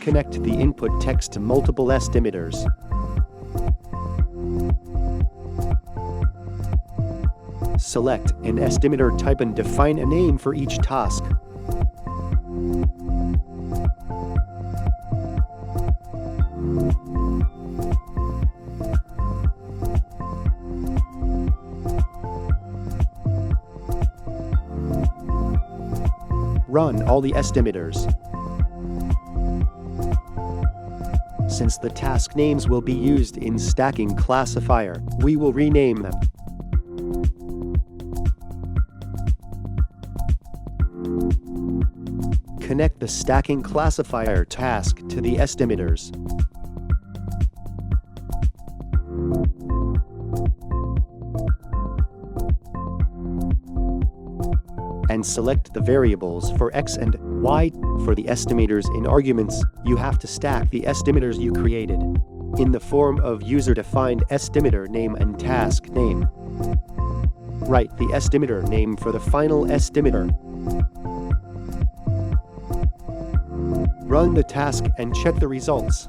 connect the input text to multiple estimators. Select an estimator type and define a name for each task. Run all the estimators. Since the task names will be used in stacking classifier, we will rename them. Connect the stacking classifier task to the estimators. And select the variables for X and Y. For the estimators in arguments, you have to stack the estimators you created in the form of user-defined estimator name and task name. Write the estimator name for the final estimator. Run the task and check the results.